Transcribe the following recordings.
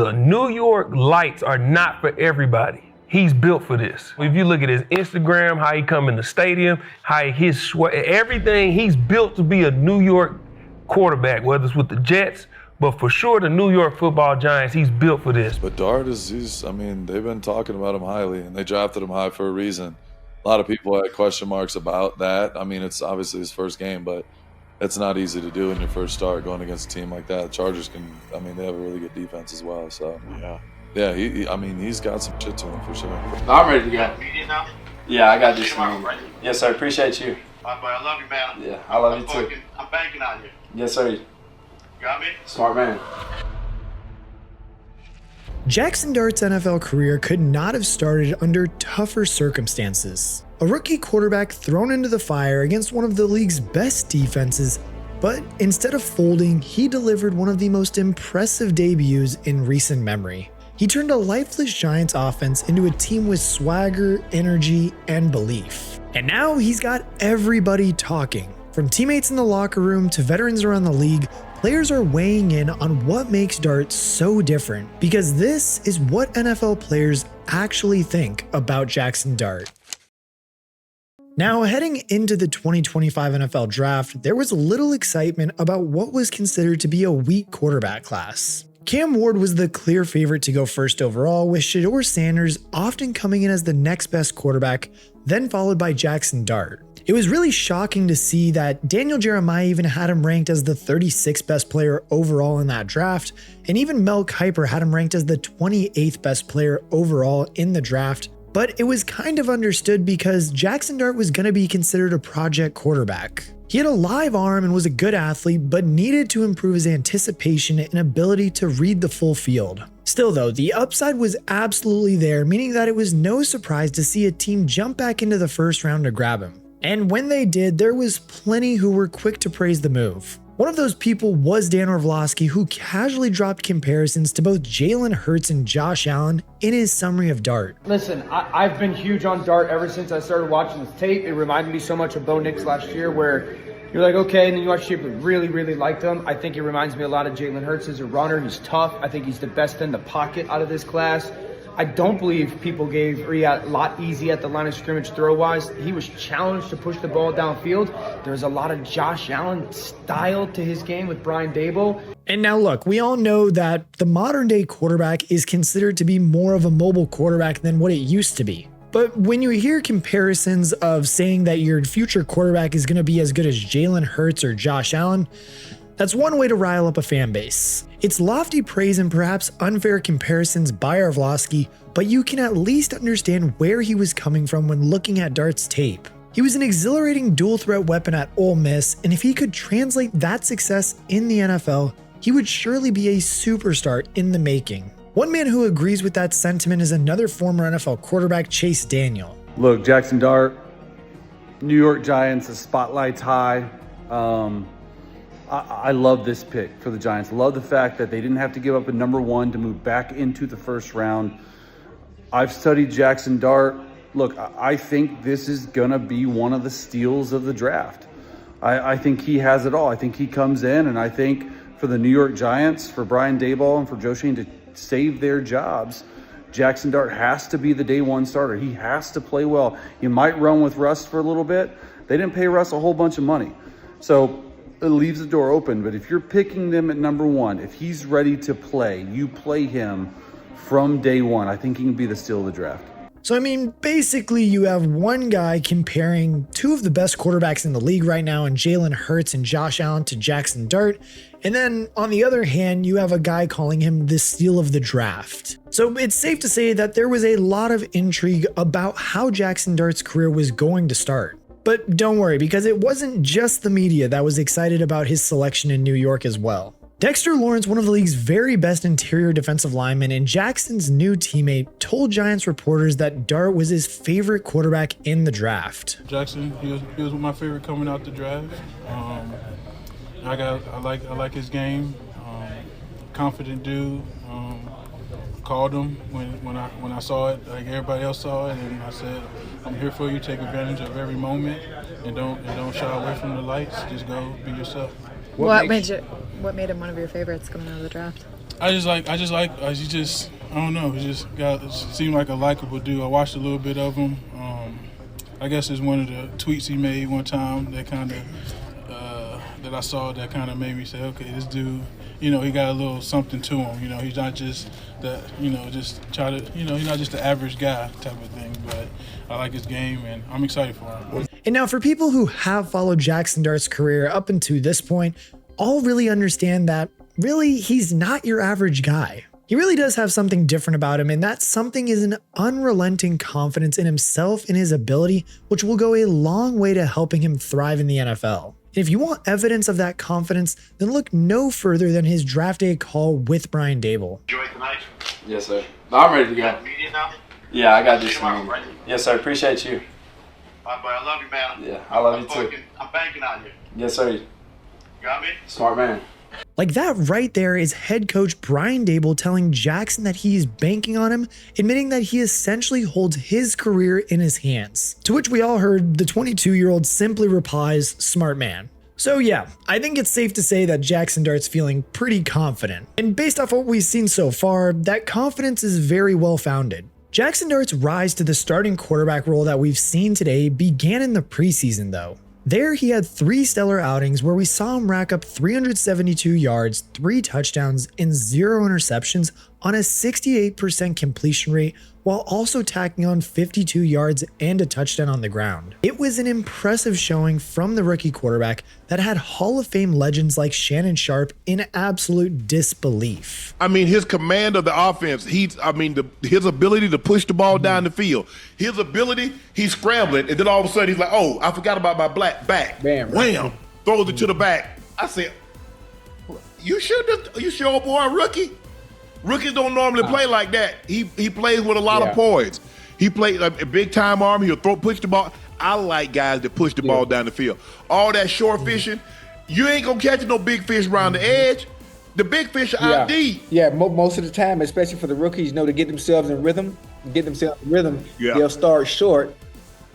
The New York lights are not for everybody. He's built for this. If you look at his Instagram, how he come in the stadium, how everything, he's built to be a New York quarterback, whether it's with the Jets, but for sure the New York Football Giants, he's built for this. But Dart they've been talking about him highly, and they drafted him high for a reason. A lot of people had question marks about that. I mean, it's obviously his first game, but it's not easy to do in your first start going against a team like that. The Chargers they have a really good defense as well. So yeah, he's got some shit to him for sure. I'm ready to go. Media now? Yeah, I got this. Yes, sir. Appreciate you. All right, boy, I love you, man. Yeah, I love you too. I'm banking on you. Yes, sir. You got me? Smart man. Jaxson Dart's NFL career could not have started under tougher circumstances. A rookie quarterback thrown into the fire against one of the league's best defenses, but instead of folding, he delivered one of the most impressive debuts in recent memory. He turned a lifeless Giants offense into a team with swagger, energy, and belief. And now he's got everybody talking. From teammates in the locker room to veterans around the league, players are weighing in on what makes Dart so different, because this is what NFL players actually think about Jaxson Dart. Now, heading into the 2025 NFL Draft, there was little excitement about what was considered to be a weak quarterback class. Cam Ward was the clear favorite to go first overall, with Shedeur Sanders often coming in as the next best quarterback, then followed by Jaxson Dart. It was really shocking to see that Daniel Jeremiah even had him ranked as the 36th best player overall in that draft, and even Mel Kiper had him ranked as the 28th best player overall in the draft. But it was kind of understood because Jaxson Dart was going to be considered a project quarterback. He had a live arm and was a good athlete, but needed to improve his anticipation and ability to read the full field. Still though, the upside was absolutely there, meaning that it was no surprise to see a team jump back into the first round to grab him. And when they did, there was plenty who were quick to praise the move. One of those people was Dan Orlovsky, who casually dropped comparisons to both Jalen Hurts and Josh Allen in his summary of Dart. Listen, I've been huge on Dart ever since I started watching this tape. It reminded me so much of Bo Nix last year, where you're like, okay, and then you watch tape and really, really liked him. I think it reminds me a lot of Jalen Hurts as a runner. He's tough. I think he's the best in the pocket out of this class. I don't believe people gave Riyad a lot easy at the line of scrimmage throw-wise. He was challenged to push the ball downfield. There's a lot of Josh Allen style to his game with Brian Daboll. And now look, we all know that the modern day quarterback is considered to be more of a mobile quarterback than what it used to be. But when you hear comparisons of saying that your future quarterback is going to be as good as Jalen Hurts or Josh Allen, that's one way to rile up a fan base. It's lofty praise and perhaps unfair comparisons by Orlovsky, but you can at least understand where he was coming from when looking at Dart's tape. He was an exhilarating dual threat weapon at Ole Miss, and if he could translate that success in the NFL, he would surely be a superstar in the making. One man who agrees with that sentiment is another former NFL quarterback, Chase Daniel. Look, Jaxson Dart, New York Giants, the spotlight's high. I love this pick for the Giants. Love the fact that they didn't have to give up a number one to move back into the first round. I've studied Jaxson Dart. Look, I think this is going to be one of the steals of the draft. I think he has it all. I think he comes in, and I think for the New York Giants, for Brian Daboll and for Joe Schoen to save their jobs, Jaxson Dart has to be the day one starter. He has to play well. You might run with Russ for a little bit. They didn't pay Russ a whole bunch of money. So it leaves the door open. But if you're picking them at number one, if he's ready to play, you play him from day one. I think he can be the steal of the draft. So, I mean, basically you have one guy comparing two of the best quarterbacks in the league right now in Jalen Hurts and Josh Allen to Jaxson Dart. And then on the other hand, you have a guy calling him the steal of the draft. So it's safe to say that there was a lot of intrigue about how Jaxson Dart's career was going to start. But don't worry, because it wasn't just the media that was excited about his selection in New York as well. Dexter Lawrence, one of the league's very best interior defensive linemen and Jackson's new teammate, told Giants reporters that Dart was his favorite quarterback in the draft. Jaxson, he was my favorite coming out the draft. I like his game. Confident dude. Called him when I saw it, like everybody else saw it, and I said, I'm here for you. Take advantage of every moment, and don't shy away from the lights. Just go be yourself. What made him one of your favorites coming out of the draft? I don't know. It seemed like a likable dude. I watched a little bit of him. I guess it's one of the tweets he made one time that kind of that I saw that kind of made me say, okay, this dude, he got a little something to him. He's not just he's not just the average guy type of thing. But I like his game, and I'm excited for him. And now for people who have followed Jaxson Dart's career up until this point, all really understand that really he's not your average guy. He really does have something different about him, and that something is an unrelenting confidence in himself and his ability, which will go a long way to helping him thrive in the NFL. And if you want evidence of that confidence, then look no further than his draft day call with Brian Dable. Enjoy tonight. Yes, sir. I'm ready to go. Media now. Yeah, I got this Tomorrow, one. right? Yes, sir. Appreciate you. All right, boy. I love you, man. Yeah, I love you too. I'm banking on you. Yes, sir. You got me? Smart man. Like that right there is head coach Brian Dable telling Jaxson that he's banking on him, admitting that he essentially holds his career in his hands. To which we all heard the 22-year-old simply replies, smart man. So yeah, I think it's safe to say that Jaxson Dart's feeling pretty confident. And based off what we've seen so far, that confidence is very well founded. Jaxson Dart's rise to the starting quarterback role that we've seen today began in the preseason though. There he had 3 stellar outings where we saw him rack up 372 yards, 3 touchdowns, and 0 interceptions on a 68% completion rate, while also tacking on 52 yards and a touchdown on the ground. It was an impressive showing from the rookie quarterback that had Hall of Fame legends like Shannon Sharpe in absolute disbelief. I mean, his command of the offense, his ability to push the ball down the field, his ability, he's scrambling, and then all of a sudden he's like, oh, I forgot about my back. Bam. Wham, throws it to the back. I said, you sure, boy, rookie? Rookies don't normally play like that. He plays with a lot of poise. He plays a big time arm. He'll push the ball. I like guys that push the ball down the field. All that short fishing, you ain't gonna catch no big fish around the edge. The big fish are out deep. Yeah, most of the time, especially for the rookies, to get themselves in rhythm. They'll start short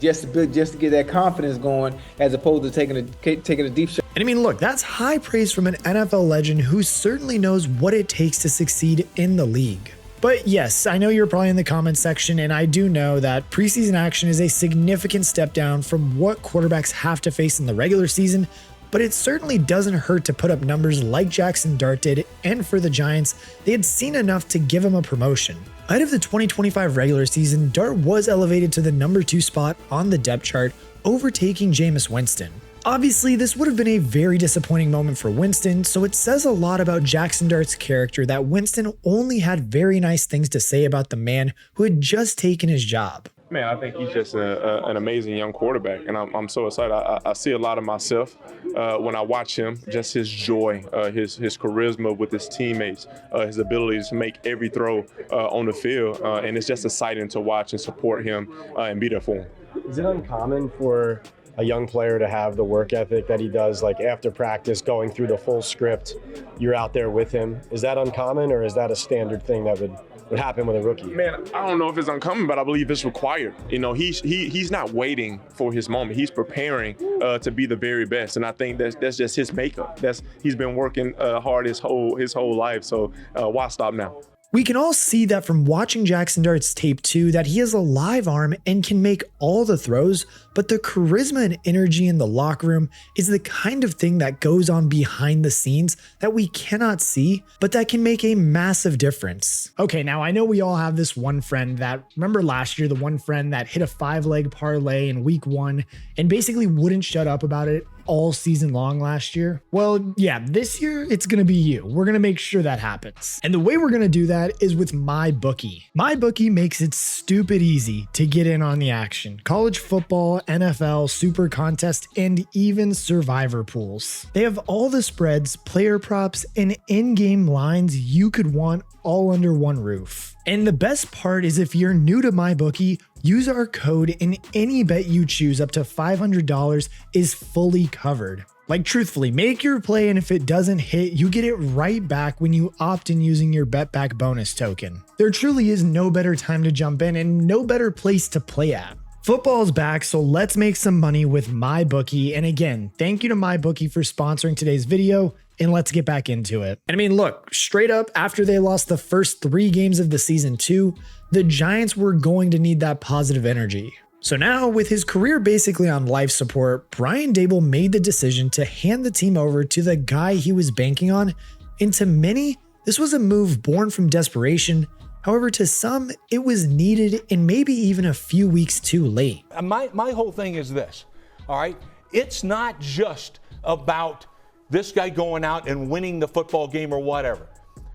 just to get that confidence going, as opposed to taking a deep shot. And I mean, look, that's high praise from an NFL legend who certainly knows what it takes to succeed in the league. But yes, I know you're probably in the comments section, and I do know that preseason action is a significant step down from what quarterbacks have to face in the regular season, but it certainly doesn't hurt to put up numbers like Jaxson Dart did, and for the Giants, they had seen enough to give him a promotion. Ahead of the 2025 regular season, Dart was elevated to the number 2 spot on the depth chart, overtaking Jameis Winston. Obviously, this would have been a very disappointing moment for Winston, so it says a lot about Jaxson Dart's character that Winston only had very nice things to say about the man who had just taken his job. Man, I think he's just an amazing young quarterback, and I'm so excited. I see a lot of myself when I watch him, just his joy, his charisma with his teammates, his ability to make every throw on the field, and it's just exciting to watch and support him and be there for him. Is it uncommon for a young player to have the work ethic that he does, like after practice, going through the full script, you're out there with him? Is that uncommon, or is that a standard thing that would happen with a rookie? Man, I don't know if it's uncommon, but I believe it's required. He's not waiting for his moment. He's preparing to be the very best, and I think that's just his makeup. He's been working hard his whole life. So why stop now? We can all see that from watching Jaxson Dart's tape too, that he has a live arm and can make all the throws, but the charisma and energy in the locker room is the kind of thing that goes on behind the scenes that we cannot see, but that can make a massive difference. Okay, now I know we all have this one friend that, remember last year, the one friend that hit a 5-leg parlay in week 1 and basically wouldn't shut up about it all season long last year? Well, yeah, this year it's gonna be you. We're gonna make sure that happens. And the way we're gonna do that is with MyBookie. MyBookie makes it stupid easy to get in on the action. College football, NFL, super contest, and even survivor pools. They have all the spreads, player props, and in-game lines you could want all under one roof. And the best part is if you're new to MyBookie, use our code and any bet you choose up to $500 is fully covered. Like truthfully, make your play, and if it doesn't hit, you get it right back when you opt in using your bet back bonus token. There truly is no better time to jump in and no better place to play at. Football's back, so let's make some money with MyBookie. And again, thank you to MyBookie for sponsoring today's video. and let's get back into it. And I mean, look, straight up, after they lost the first 3 games of the season too, the Giants were going to need that positive energy. So now, with his career basically on life support, Brian Daboll made the decision to hand the team over to the guy he was banking on, and to many, this was a move born from desperation. However, to some, it was needed and maybe even a few weeks too late. My whole thing is this, all right? It's not just about this guy going out and winning the football game or whatever,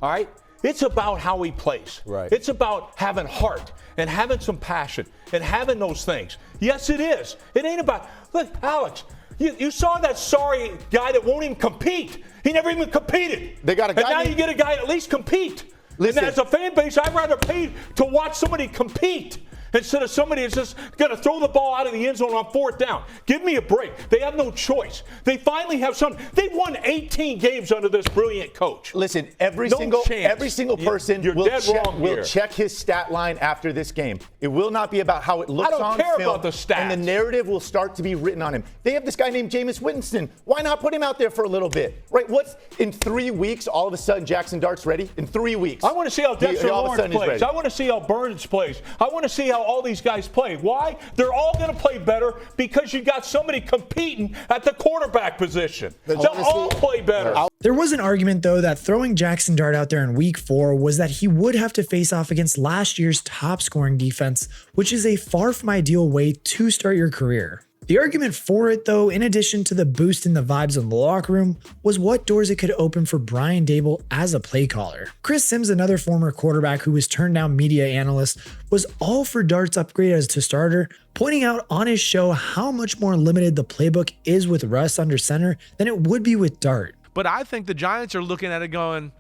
all right? It's about how he plays. Right. It's about having heart and having some passion and having those things. Yes, it is. It ain't about, look, Alex, you saw that sorry guy that won't even compete. He never even competed. They got a guy. And now you get a guy that at least compete. Listen. And as a fan base, I'd rather pay to watch somebody compete instead of somebody that's just going to throw the ball out of the end zone on 4th down. Give me a break. They have no choice. They finally have some. They won 18 games under this brilliant coach. Listen, every No single chance. person You're will, dead wrong here. check his stat line after this game. It will not be about how it looks I don't on care film, about the stats. and the narrative will start to be written on him. They have this guy named Jameis Winston. Why not put him out there for a little bit? Right? What's in 3 weeks? All of a sudden, Jaxson Dart's ready in 3 weeks. I want to see how Dexter all of a Lawrence sudden he's plays. ready. I want to see how Burns plays. I want to see how all these guys play. Why? They're all going to play better because you got somebody competing at the quarterback position. They'll all play better. There was an argument though that throwing Jaxson Dart out there in week 4 was that he would have to face off against last year's top scoring defense, which is a far from ideal way to start your career. The argument for it though, in addition to the boost in the vibes in the locker room, was what doors it could open for Brian Daboll as a play caller. Chris Sims, another former quarterback who was turned down media analyst, was all for Dart's upgrade as to starter, pointing out on his show how much more limited the playbook is with Russ under center than it would be with Dart. But I think the Giants are looking at it going,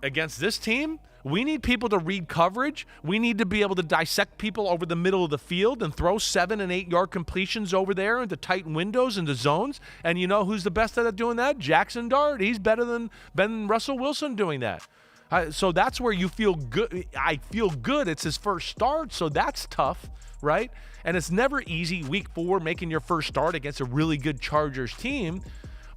against this team, we need people to read coverage. We need to be able to dissect people over the middle of the field and throw 7- and 8-yard completions over there into tight windows, into zones. And you know who's the best at doing that? Jaxson Dart. He's better than Russell Wilson doing that. So that's where you feel good. I feel good. It's his first start, so that's tough, right? And it's never easy, week 4, making your first start against a really good Chargers team.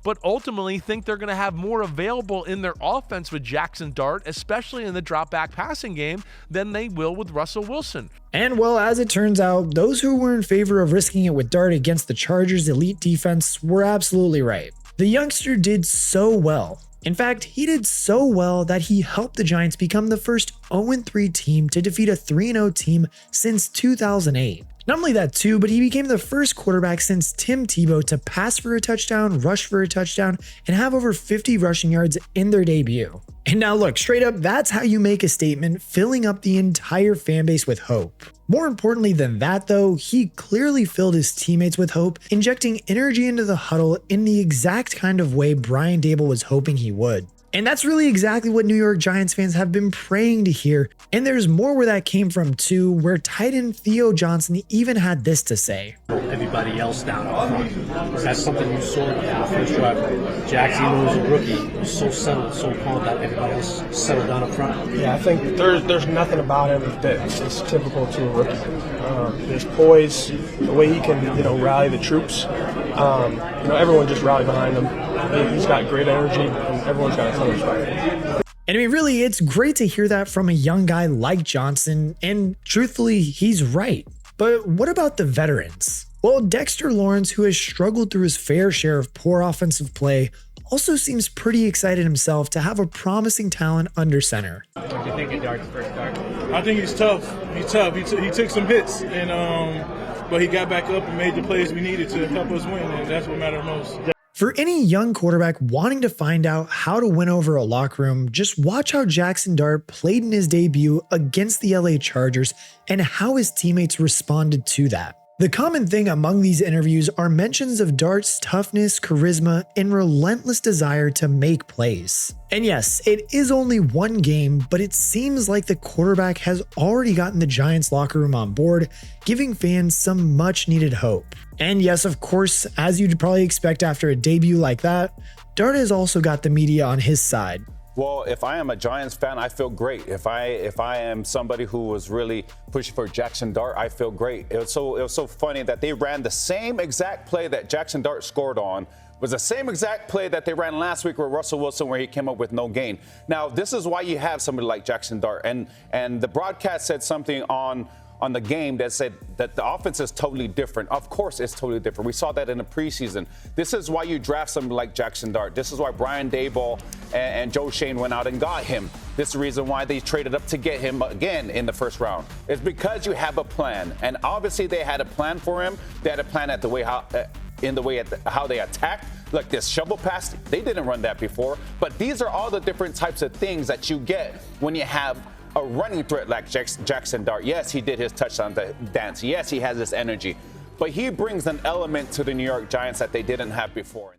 But ultimately think they're going to have more available in their offense with Jaxson Dart, especially in the drop-back passing game, than they will with Russell Wilson. And well, as it turns out, those who were in favor of risking it with Dart against the Chargers' elite defense were absolutely right. The youngster did so well. In fact, he did so well that he helped the Giants become the first 0-3 team to defeat a 3-0 team since 2008. Not only that too, but he became the first quarterback since Tim Tebow to pass for a touchdown, rush for a touchdown, and have over 50 rushing yards in their debut. And now look, straight up, that's how you make a statement, filling up the entire fan base with hope. More importantly than that though, he clearly filled his teammates with hope, injecting energy into the huddle in the exact kind of way Brian Daboll was hoping he would. And that's really exactly what New York Giants fans have been praying to hear. And there's more where that came from too, where tight end Theo Johnson even had this to say. Everybody else down up front. That's something you saw in the first drive. Jax, even as a rookie, was so settled, so calm that everybody else settled down up front. Yeah, I think there's nothing about him that is typical to a rookie. His poise, the way he can rally the troops. Everyone just rallied behind him. He's got great energy, and everyone's got a ton of respect. And I mean, really, it's great to hear that from a young guy like Johnson, and truthfully, he's right. But what about the veterans? Well, Dexter Lawrence, who has struggled through his fair share of poor offensive play, also seems pretty excited himself to have a promising talent under center. What do you think of Dart's first start? I think he's tough. He's tough. He took some hits, but he got back up and made the plays we needed to help us win, and that's what mattered most. For any young quarterback wanting to find out how to win over a locker room, just watch how Jaxson Dart played in his debut against the LA Chargers and how his teammates responded to that. The common thing among these interviews are mentions of Dart's toughness, charisma, and relentless desire to make plays. And yes, it is only one game, but it seems like the quarterback has already gotten the Giants locker room on board, giving fans some much needed hope. And yes, of course, as you'd probably expect after a debut like that, Dart has also got the media on his side. Well, if I am a Giants fan, I feel great. If I am somebody who was really pushing for Jaxson Dart, I feel great. It was so funny that they ran the same exact play that Jaxson Dart scored on was the same exact play that they ran last week with Russell Wilson where he came up with no gain. Now, this is why you have somebody like Jaxson Dart. And the broadcast said something on the game that said that the offense is totally different. Of course it's totally different. We saw that in the preseason. This is why you draft somebody like Jaxson Dart. This is why Brian Daboll and Joe Shane went out and got him. This is the reason why they traded up to get him again in the first round. It's because you have a plan. And obviously they had a plan for him. They had a plan at the way how they attacked. Look, this shovel pass, they didn't run that before. But these are all the different types of things that you get when you have a running threat like Jaxson Dart. Yes, he did his touchdown dance. Yes, he has this energy. But he brings an element to the New York Giants that they didn't have before.